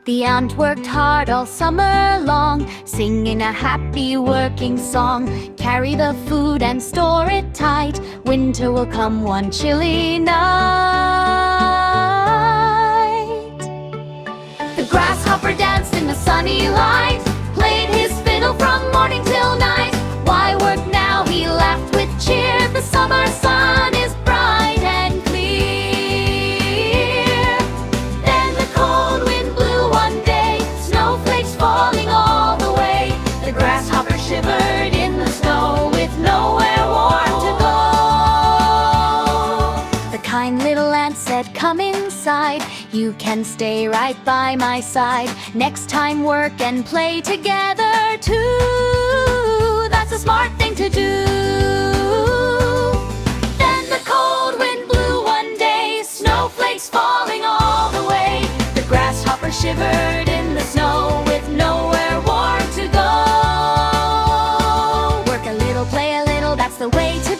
The ant worked hard all summer long, singing a happy working song. Carry the food and store it tight, winter will come one chilly night. The grasshopper danced in the sunny light, played his fiddle from morning till night. Why work now? He laughed with cheer. The summer sun is bright and clear. Then the cold wind blew one day, snowflakes falling all the way. The grasshopper shivered in the snow with nowhere warm to go. The kind little ant said, "Come inside, you can stay right by my side. Next time work and play together too. That's a smart thing to do." Then the cold wind blew one day, snowflakes falling all the way. The grasshopper shivered in the snow with nowhere warm to go. Work a little, play a little, that's the way to